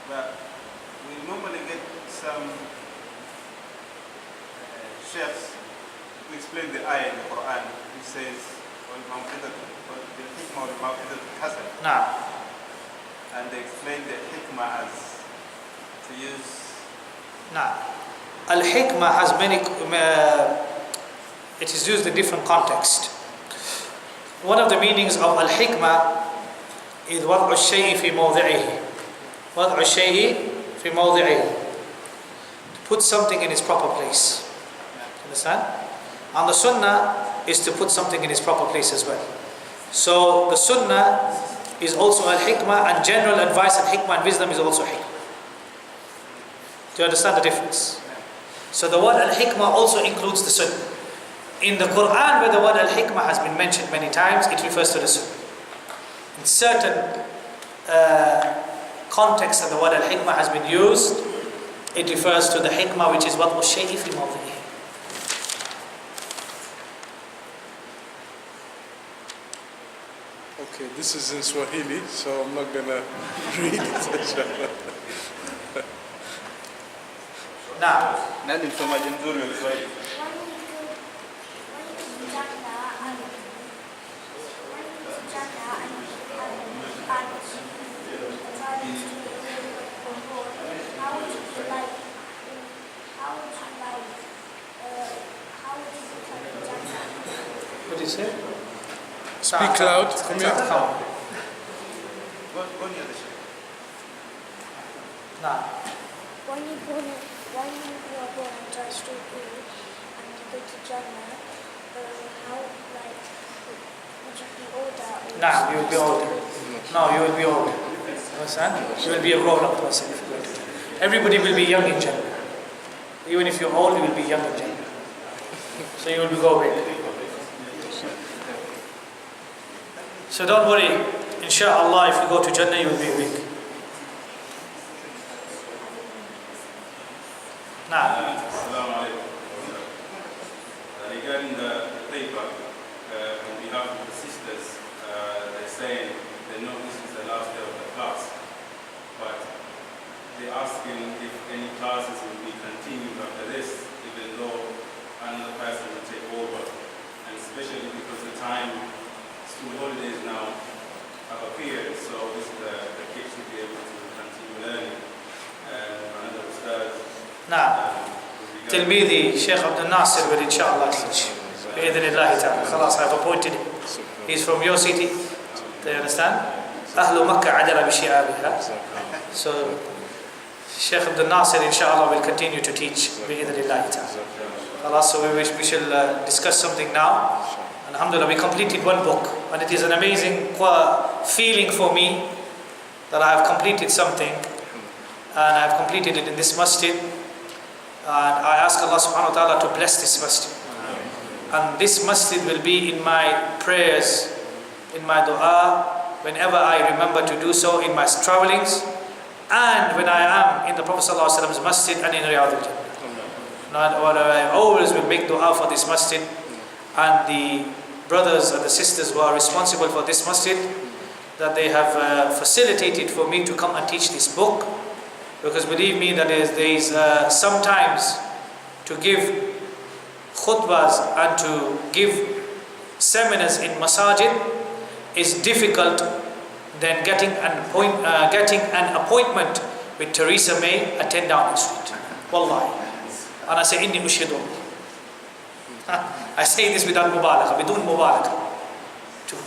But we normally get some sheikhs who explain the ayah in the Quran, which says, وَالْحِكْمَةُ وَالْمَوْعِظَةُ الْحَسَنَةُ. And they explain the hikmah as to use. Al-hikmah has many, it is used in different contexts. One of the meanings of al-hikmah is وَضْعُ الشَّيْءِ فِي مَوْضِعِهِ. وَضْعُ الشَّيْءِ فِي مَوْضِعِهِ. To put something in its proper place. Understand? And the sunnah is to put something in its proper place as well. So the sunnah is also al-hikmah, and general advice and hikmah and wisdom is also hikmah. Do you understand the difference? So the word al-hikmah also includes the sunnah. In the Quran, where the word al-hikmah has been mentioned many times, it refers to the sunnah. In certain contexts that the word al-hikmah has been used, it refers to the hikmah, which is وَضْعُ الشَّيْءِ فِي مَوْضِعِهِ. Okay, this is in Swahili, so I'm not gonna read it. Now, Nani msomaji mzuri wa Kiswahili? what do you say? Speak loud. Come here. Go near the sheikh. Now, When you are born and die straight away and you go to Jannah, how would you be older? now you will be older. No, you will be older. Understand? You will be a grown-up person if you go to Jannah. Everybody will be young in Jannah. Even if you're old, you will be young in Jannah. So you will be going. So don't worry. Insha'Allah, if you go to Jannah, you will be weak. Now, Assalamu alaikum. Regarding the paper, on behalf of the sisters, they're saying they know this is the last day of the class, but they're asking if any classes will be continued after this, even though another person will take over, and especially because the time school holidays now have appeared, so this is the kids should be able to continue learning. Another ustad. now, تلميذي Shaykh Abdul Nasir will inshallah teach. بإذن الله تعالى. خلاص, I've appointed him. He's from your city. Do you understand? أهل مكة عدل بشعابها. So, Shaykh Abdul Nasir inshallah will continue to teach. بإذن الله تعالى. خلاص, so we shall discuss something now. Alhamdulillah, we completed one book, and it is an amazing feeling for me that I have completed something, and I have completed it in this masjid. And I ask Allah subhanahu wa ta'ala to bless this masjid. And this masjid will be in my prayers, in my dua, whenever I remember to do so in my travelings, and when I am in the Prophet sallallahu alaihi wasallam's masjid and in Riyadh al-Jannah. I always will make dua for this masjid and the brothers and the sisters who are responsible for this masjid, that they have facilitated for me to come and teach this book. Because believe me, that there is sometimes to give khutbahs and to give seminars in masajid is difficult than getting an appointment with Theresa May at 10 Downing Street. Wallahi. And I say, inni ushidu. I say this without mubalagha, bidun mubalagha.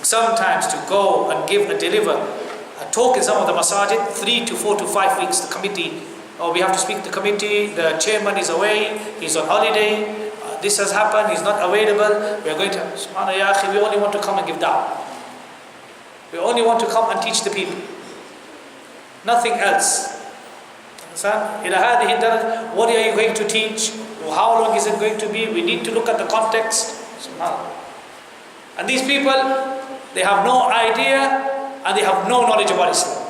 Sometimes to go and deliver a talk in some of the masajid, 3 to 4 to 5 weeks, the committee, we have to speak to the committee, the chairman is away, he's on holiday, this has happened, he's not available, we are going to, subhanallah ya akhi, we only want to come and give da'wah. We only want to come and teach the people. Nothing else. Understand? What are you going to teach? How long is it going to be? We need to look at the context. Subhanallah. And these people, they have no idea and they have no knowledge about Islam.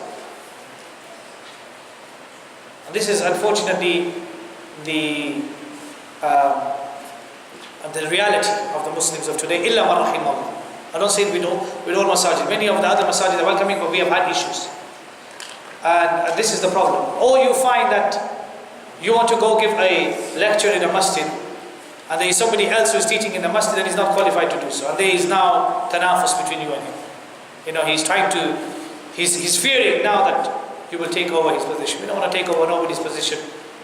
And this is unfortunately the reality of the Muslims of today. Illa man rahimahullah. I don't say it with all masajid. Many of the other masajid are welcoming, but we have had issues. And this is the problem. Or you find that you want to go give a lecture in a masjid, and there is somebody else who is teaching in the masjid and is not qualified to do so. And there is now tanafus between you and him. He's trying to, he's fearing now that you will take over his position. We don't want to take over nobody's position.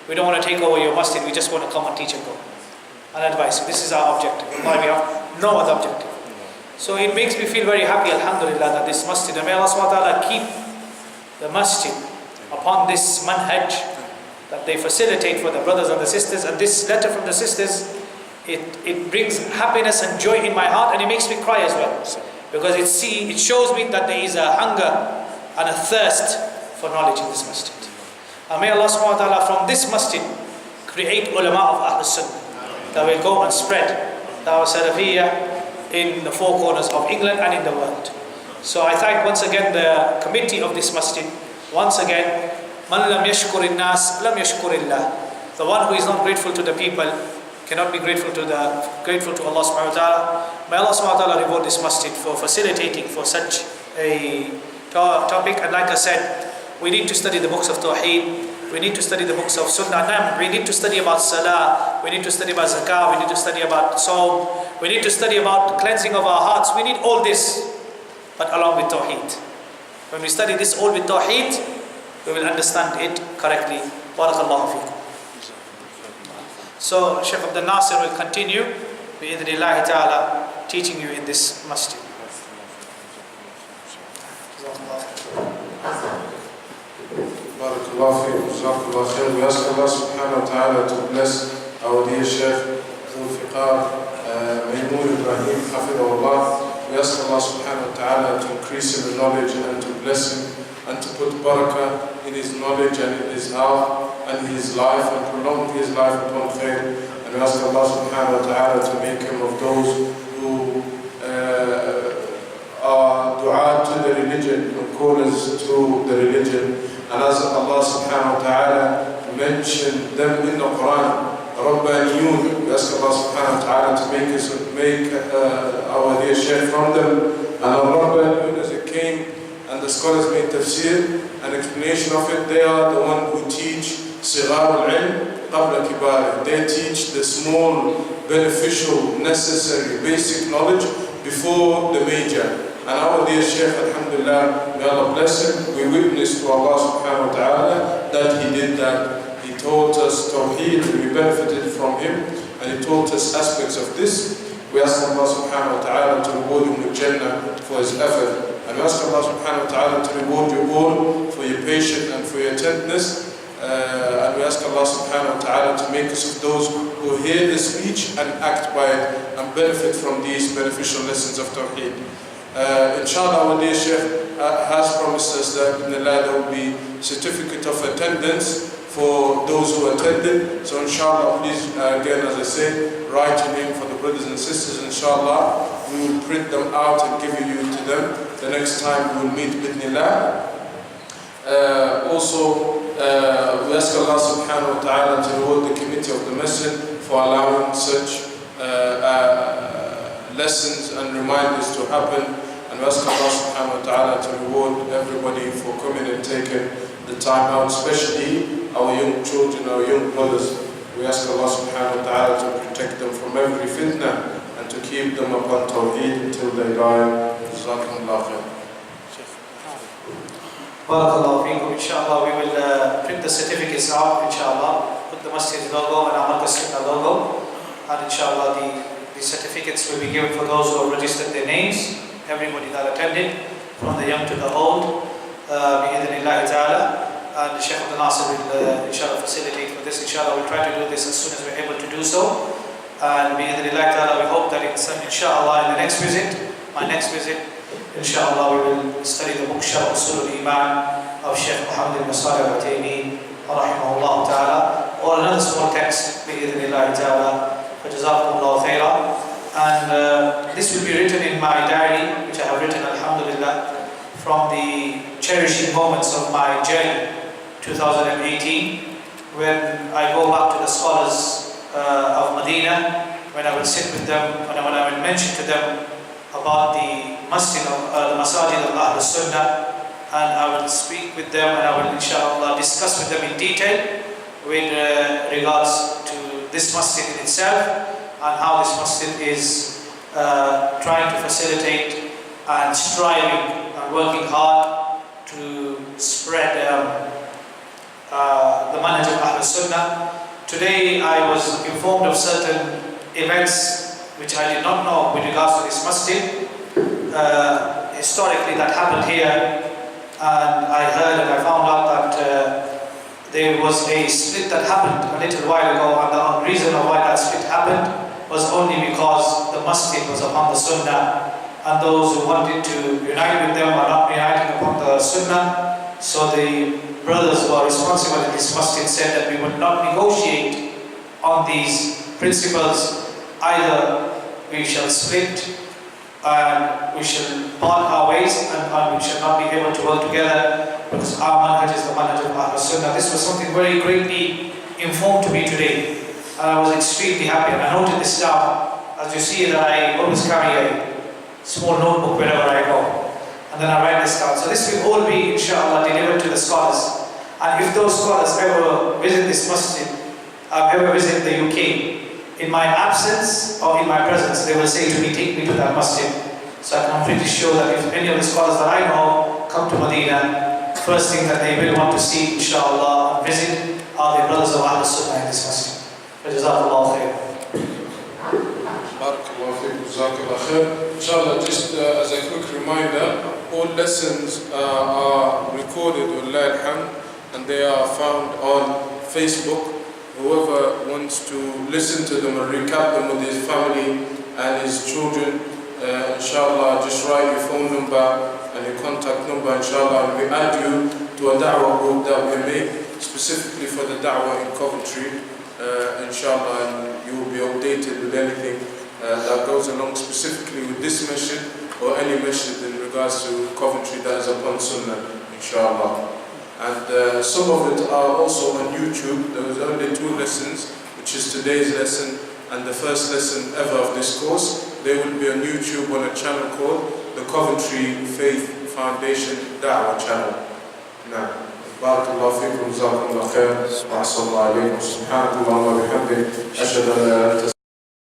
We don't want to take over your masjid. We just want to come and teach and go and advise you. This is our objective. We have no other objective. So it makes me feel very happy, alhamdulillah, that this masjid, and may Allah subhanahu wa ta'ala keep the masjid upon this manhaj that they facilitate for the brothers and the sisters. And this letter from the sisters, it brings happiness and joy in my heart, and it makes me cry as well, because it shows me that there is a hunger and a thirst for knowledge in this masjid. And may Allah subhanahu wa ta'ala from this masjid create ulama of Ahlul Sunnah that will go and spread Dawah Salafiyah in the four corners of England and in the world. So I thank once again the committee of this masjid. Once again, Man lam yashkurin nas lam yashkurillah. The one who is not grateful to the people cannot be grateful to Allah subhanahu wa ta'ala. May Allah subhanahu wa ta'ala reward this masjid for facilitating for such a topic. And like I said, we need to study the books of tawhid. We need to study the books of sunnah. We need to study about salah. We need to study about zakah. We need to study about sawm. We need to study about cleansing of our hearts. We need all this, but along with tawhid. When we study this all with tawhid, we will understand it correctly. Barakallahu feekum. So Shaykh Abdul Nasir will continue bi'idhnillahi ta'ala teaching you in this masjid. Barakallahu feekum. Jazakallahu khair. We ask Allah subhanahu wa ta'ala to bless our dear Shaykh Zulfiker Memon Hafidahullah. We ask Allah subhanahu wa ta'ala to increase in the knowledge and to bless him and to put barakah in his knowledge and in his heart and his life and prolong his life upon khair. And we ask Allah subhanahu wa ta'ala to make him of those who are dua to the religion, who call us to the religion. And as Allah subhanahu wa ta'ala mentioned them in the Quran, Rabbaniyun, we ask Allah subhanahu wa ta'ala to make our dear Shaykh from them. And Rabbaniyun, as it came, and the scholars made tafsir, an explanation of it, they are the one who teach sigar al-ilm qabla kibar. They teach the small, beneficial, necessary, basic knowledge before the major. And our dear Shaykh, alhamdulillah, may Allah bless him, we witness to Allah subhanahu wa ta'ala that he did that. He taught us tawheed, we benefited from him, and he taught us aspects of this. We ask Allah subhanahu wa ta'ala to reward him with Jannah for his effort. And we ask Allah subhanahu wa ta'ala to reward you all for your patience and for your attentiveness. And we ask Allah subhanahu wa ta'ala to make us of those who hear the speech and act by it and benefit from these beneficial lessons of tawheed. Inshallah, our dear Shaykh has promised us that in Allah there will be certificate of attendance for those who attended. So inshallah, please again, as I said, write your name for the brothers and sisters. Inshallah, we will print them out and give you to them the next time we will meet bidnillah. Also, we ask Allah subhanahu wa ta'ala to reward the committee of the masjid for allowing such lessons and reminders to happen. And we ask Allah subhanahu wa ta'ala to reward everybody for coming and taking the time out, especially our young children, our young brothers. We ask Allah subhanahu wa ta'ala to protect them from every fitna and to keep them upon tawheed until they die. Jazakumullah khair. Barakallahu feekum. Inshallah, we will print the certificates out, inshallah, put the masjid logo and our Markaz Sunnah logo, and inshallah the certificates will be given for those who have registered their names, everybody that attended, from the young to the old, bi'idhnillahi ta'ala. And Shaykh Abdul Nasir will inshallah facilitate for this. Inshallah, we'll try to do this as soon as we're able to do so. And bi'idhnillahi ta'ala, we hope that inshallah in the next visit, my next visit, inshallah we will study the book Sharh Usul al-Iman of Shaykh Muhammad al-Masari al-Taymin rahimahullah ta'ala, or another small text bi'idhnillahi ta'ala. Jazakumullah khairah. And this will be written in my diary, which I have written, alhamdulillah, from the cherishing moments of my journey, 2018, when I go back to the scholars of Medina, when I will sit with them, when I will mention to them about the masjid of the masajid of Ahlul Sunnah and I will speak with them, and I will inshallah discuss with them in detail with regards to this masjid in itself and how this masjid is trying to facilitate and striving and working hard to spread the manhaj of Ahlul Sunnah. Today I was informed of certain events which I did not know with regards to this masjid. Historically that happened here, and I heard and I found out that there was a split that happened a little while ago, and the reason of why that split happened was only because the masjid was upon the sunnah, and those who wanted to unite with them are not uniting upon the sunnah. So the brothers who are responsible in this masjid said that we would not negotiate on these principles. Either we shall split and we shall part our ways, and we shall not be able to work together, because our manhaj is the manhaj of Ahlul Sunnah. This was something very greatly informed to me today, and I was extremely happy, and I noted this down. As you see that I always carry a small notebook wherever I go, and then I write this down. So this will all be inshallah delivered to the scholars, and if those scholars ever visit this masjid, ever visit the UK, in my absence or in my presence, they will say to me, take me to that masjid. So I'm pretty sure that if any of the scholars that I know come to Medina, first thing that they will want to see, inshallah, and visit are the brothers of Ahlul Sunnah in this masjid. Jazakallahu khair. Barakallahu feekum, jazakallahu khair. Inshallah, just as a quick reminder, all lessons are recorded, wallahi alhamd, and they are found on Facebook. Whoever wants to listen to them and recap them with his family and his children, inshallah, just write your phone number and your contact number, inshallah, and we add you to a da'wah group that we made specifically for the da'wah in Coventry, inshallah, and you will be updated with anything that goes along specifically with this masjid or any masjid in regards to Coventry that is upon Sunnah, inshallah. And some of it are also on YouTube. There was only 2 lessons, which is today's lesson and the first lesson ever of this course. They will be on YouTube on a channel called the Coventry Faith Foundation Da'wah channel. Now, barakallahu feekum, jazakumullahu khair, wa sallallahu alaykum, subhanakallah wa bihamdik, ashhadu an la ilaha illa anta